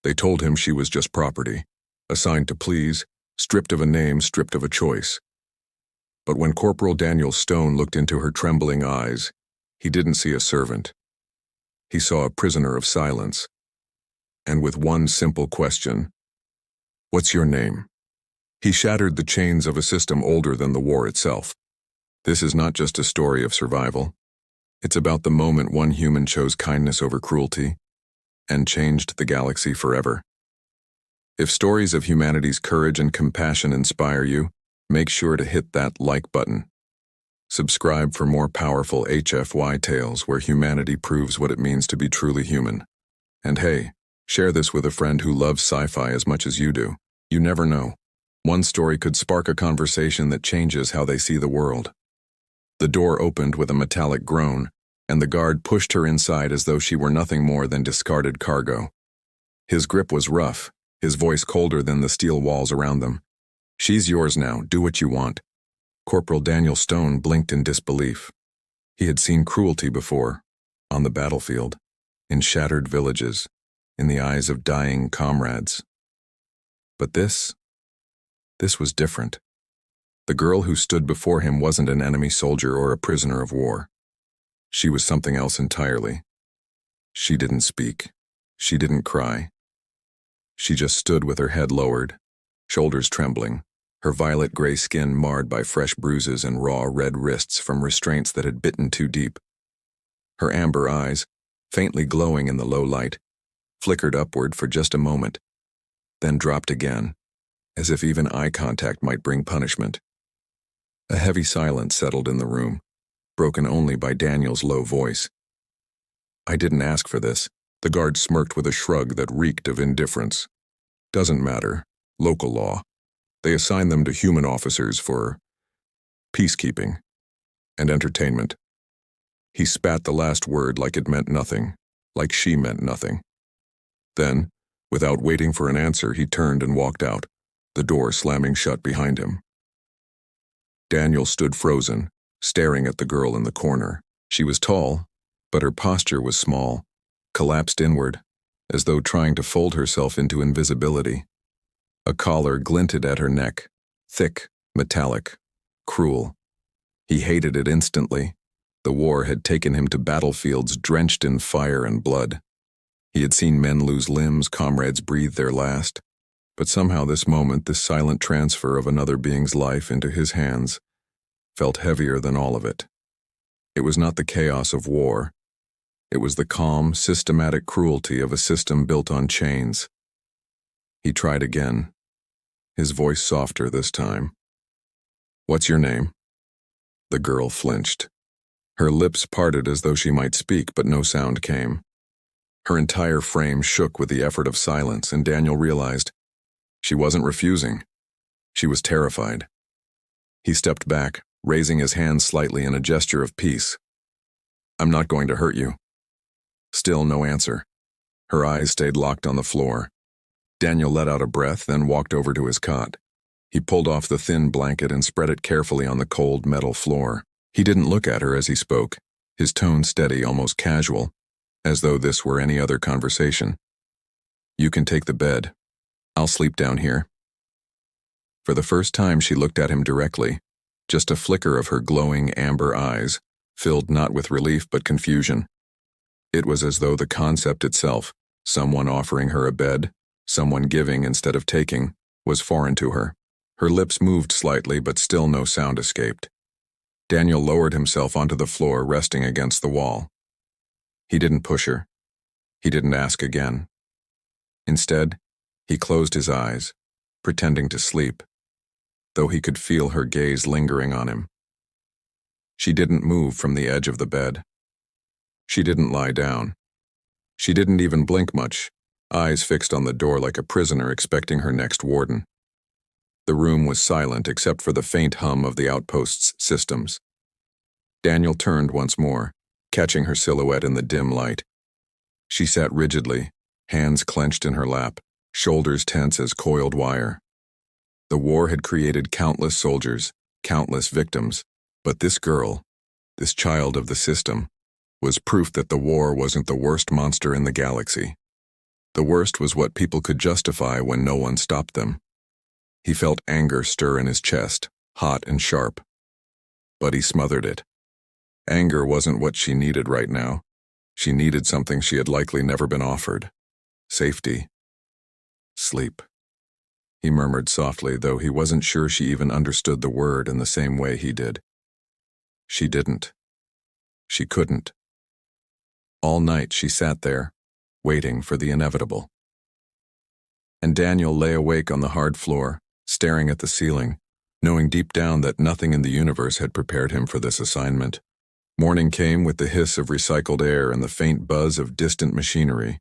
They told him she was just property, assigned to please, stripped of a name, stripped of a choice. But when Corporal Daniel Stone looked into her trembling eyes, he didn't see a servant. He saw a prisoner of silence. And with one simple question, "What's your name?" he shattered the chains of a system older than the war itself. This is not just a story of survival. It's about the moment one human chose kindness over cruelty and changed the galaxy forever. If stories of humanity's courage and compassion inspire you, make sure to hit that like button. Subscribe for more powerful HFY tales where humanity proves what it means to be truly human. And hey, share this with a friend who loves sci-fi as much as you do. You never know. One story could spark a conversation that changes how they see the world. The door opened with a metallic groan, and the guard pushed her inside as though she were nothing more than discarded cargo. His grip was rough, his voice colder than the steel walls around them. "She's yours now, do what you want." Corporal Daniel Stone blinked in disbelief. He had seen cruelty before, on the battlefield, in shattered villages, in the eyes of dying comrades. But this was different. The girl who stood before him wasn't an enemy soldier or a prisoner of war. She was something else entirely. She didn't speak. She didn't cry. She just stood with her head lowered, shoulders trembling, her violet-gray skin marred by fresh bruises and raw red wrists from restraints that had bitten too deep. Her amber eyes, faintly glowing in the low light, flickered upward for just a moment, then dropped again, as if even eye contact might bring punishment. A heavy silence settled in the room, broken only by Daniel's low voice. "I didn't ask for this." The guard smirked with a shrug that reeked of indifference. "Doesn't matter. Local law. They assign them to human officers for peacekeeping and entertainment." He spat the last word like it meant nothing, like she meant nothing. Then, without waiting for an answer, he turned and walked out, the door slamming shut behind him. Daniel stood frozen, staring at the girl in the corner. She was tall, but her posture was small, collapsed inward, as though trying to fold herself into invisibility. A collar glinted at her neck, thick, metallic, cruel. He hated it instantly. The war had taken him to battlefields drenched in fire and blood. He had seen men lose limbs, comrades breathe their last. But somehow this moment, this silent transfer of another being's life into his hands, felt heavier than all of it. It was not the chaos of war. It was the calm, systematic cruelty of a system built on chains. He tried again, his voice softer this time. "What's your name?" The girl flinched. Her lips parted as though she might speak, but no sound came. Her entire frame shook with the effort of silence, and Daniel realized she wasn't refusing. She was terrified. He stepped back, raising his hand slightly in a gesture of peace. "I'm not going to hurt you." Still no answer. Her eyes stayed locked on the floor. Daniel let out a breath, then walked over to his cot. He pulled off the thin blanket and spread it carefully on the cold metal floor. He didn't look at her as he spoke, his tone steady, almost casual, as though this were any other conversation. "You can take the bed. I'll sleep down here." For the first time she looked at him directly, just a flicker of her glowing amber eyes, filled not with relief but confusion. It was as though the concept itself, someone offering her a bed, someone giving instead of taking, was foreign to her. Her lips moved slightly, but still no sound escaped. Daniel lowered himself onto the floor, resting against the wall. He didn't push her. He didn't ask again. Instead, he closed his eyes, pretending to sleep, though he could feel her gaze lingering on him. She didn't move from the edge of the bed. She didn't lie down. She didn't even blink much, eyes fixed on the door like a prisoner expecting her next warden. The room was silent except for the faint hum of the outpost's systems. Daniel turned once more, catching her silhouette in the dim light. She sat rigidly, hands clenched in her lap, shoulders tense as coiled wire. The war had created countless soldiers, countless victims, but this girl, this child of the system, was proof that the war wasn't the worst monster in the galaxy. The worst was what people could justify when no one stopped them. He felt anger stir in his chest, hot and sharp. But he smothered it. Anger wasn't what she needed right now. She needed something she had likely never been offered. Safety. Sleep. He murmured softly, though he wasn't sure she even understood the word in the same way he did. She didn't. She couldn't. All night she sat there, waiting for the inevitable. And Daniel lay awake on the hard floor, staring at the ceiling, knowing deep down that nothing in the universe had prepared him for this assignment. Morning came with the hiss of recycled air and the faint buzz of distant machinery.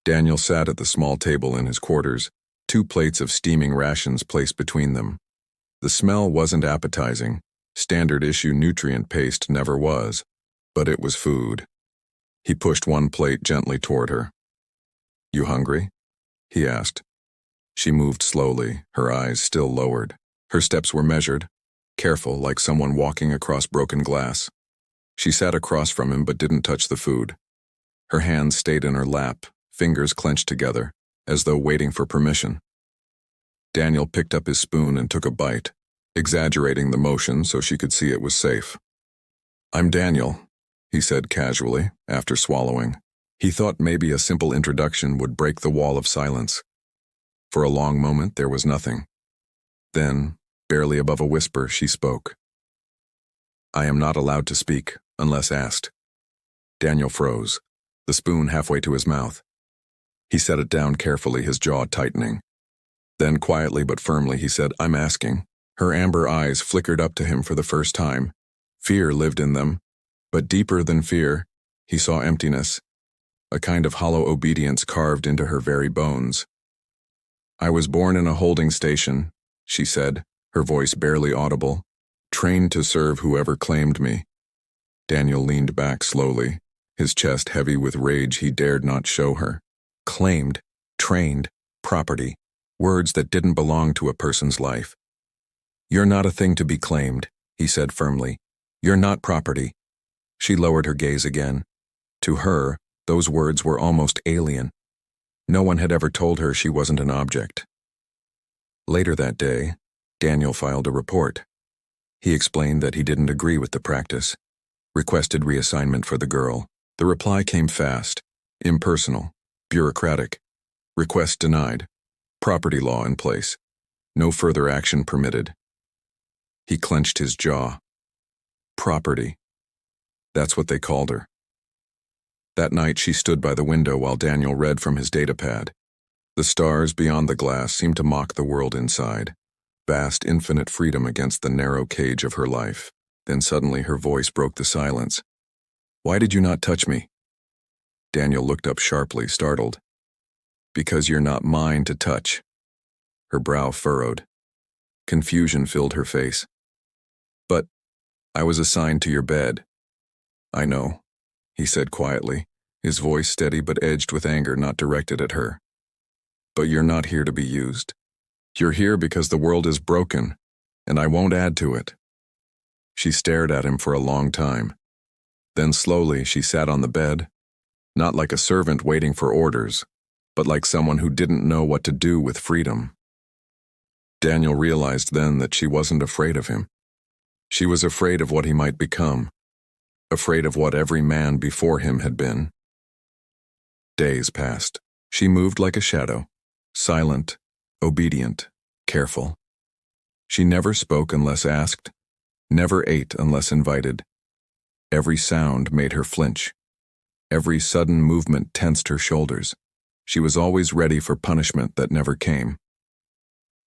Daniel sat at the small table in his quarters, 2 plates of steaming rations placed between them. The smell wasn't appetizing. Standard-issue nutrient paste never was, but it was food. He pushed one plate gently toward her. "You hungry?" he asked. She moved slowly, her eyes still lowered. Her steps were measured, careful, like someone walking across broken glass. She sat across from him but didn't touch the food. Her hands stayed in her lap, fingers clenched together, as though waiting for permission. Daniel picked up his spoon and took a bite, exaggerating the motion so she could see it was safe. "I'm Daniel," he said casually, after swallowing. He thought maybe a simple introduction would break the wall of silence. For a long moment there was nothing. Then, barely above a whisper, she spoke. "I am not allowed to speak, unless asked." Daniel froze, the spoon halfway to his mouth. He set it down carefully, his jaw tightening. Then quietly but firmly he said, "I'm asking." Her amber eyes flickered up to him for the first time. Fear lived in them, but deeper than fear, he saw emptiness, a kind of hollow obedience carved into her very bones. "I was born in a holding station," she said, her voice barely audible, "trained to serve whoever claimed me." Daniel leaned back slowly, his chest heavy with rage he dared not show her. Claimed, trained, property, words that didn't belong to a person's life. "You're not a thing to be claimed," he said firmly. "You're not property." She lowered her gaze again. To her, those words were almost alien. No one had ever told her she wasn't an object. Later that day, Daniel filed a report. He explained that he didn't agree with the practice, requested reassignment for the girl. The reply came fast, impersonal, bureaucratic. Request denied. Property law in place. No further action permitted. He clenched his jaw. Property. That's what they called her. That night she stood by the window while Daniel read from his datapad. The stars beyond the glass seemed to mock the world inside. Vast, infinite freedom against the narrow cage of her life. Then suddenly her voice broke the silence. "Why did you not touch me?" Daniel looked up sharply, startled. "Because you're not mine to touch." Her brow furrowed. Confusion filled her face. "But I was assigned to your bed." "I know," he said quietly, his voice steady but edged with anger not directed at her. "But you're not here to be used. You're here because the world is broken, and I won't add to it." She stared at him for a long time. Then slowly she sat on the bed, not like a servant waiting for orders, but like someone who didn't know what to do with freedom. Daniel realized then that she wasn't afraid of him. She was afraid of what he might become, afraid of what every man before him had been. Days passed. She moved like a shadow, silent, obedient, careful. She never spoke unless asked, never ate unless invited. Every sound made her flinch. Every sudden movement tensed her shoulders. She was always ready for punishment that never came.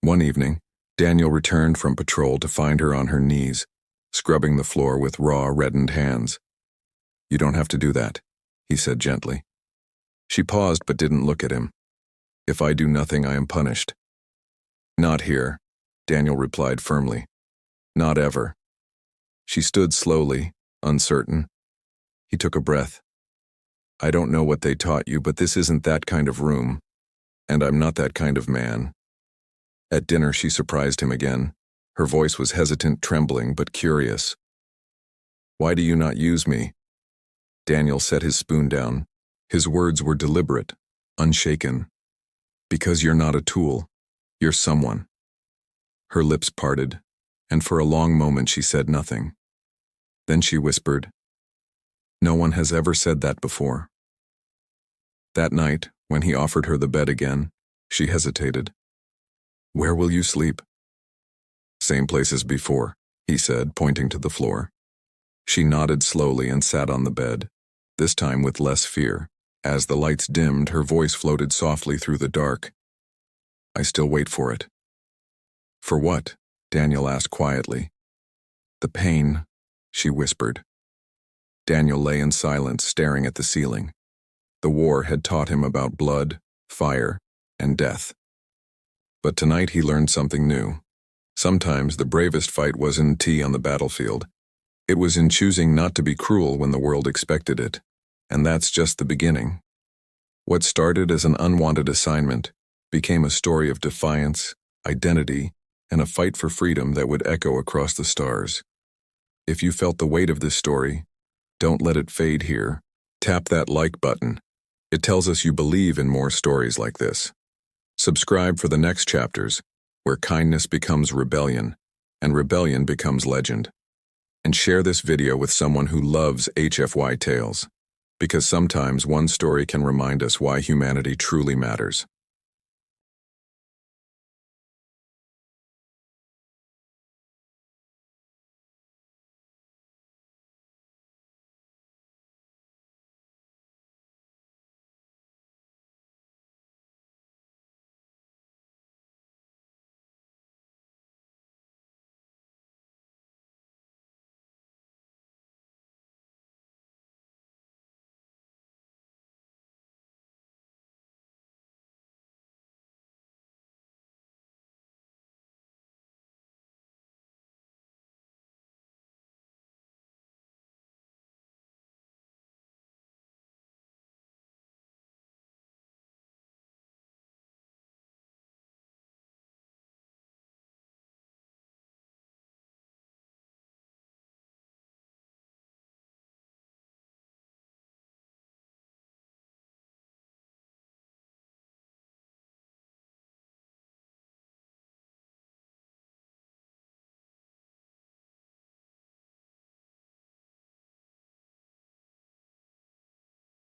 One evening, Daniel returned from patrol to find her on her knees, scrubbing the floor with raw, reddened hands. "You don't have to do that," he said gently. She paused but didn't look at him. "If I do nothing, I am punished." "Not here," Daniel replied firmly. "Not ever." She stood slowly, uncertain. He took a breath. "I don't know what they taught you, but this isn't that kind of room, and I'm not that kind of man." At dinner she surprised him again. Her voice was hesitant, trembling, but curious. "Why do you not use me?" Daniel set his spoon down. His words were deliberate, unshaken. Because you're not a tool, you're someone. Her lips parted, and for a long moment she said nothing. Then she whispered, "No one has ever said that before." That night, when he offered her the bed again, she hesitated. "Where will you sleep?" "Same place as before," he said, pointing to the floor. She nodded slowly and sat on the bed, this time with less fear. As the lights dimmed, her voice floated softly through the dark. "I still wait for it." "For what?" Daniel asked quietly. "The pain," she whispered. Daniel lay in silence, staring at the ceiling. The war had taught him about blood, fire, and death. But tonight he learned something new. Sometimes the bravest fight wasn't on the battlefield. It was in choosing not to be cruel when the world expected it. And that's just the beginning. What started as an unwanted assignment became a story of defiance, identity, and a fight for freedom that would echo across the stars. If you felt the weight of this story, don't let it fade here. Tap that like button. It tells us you believe in more stories like this. Subscribe for the next chapters, where kindness becomes rebellion, and rebellion becomes legend. And share this video with someone who loves HFY tales, because sometimes one story can remind us why humanity truly matters.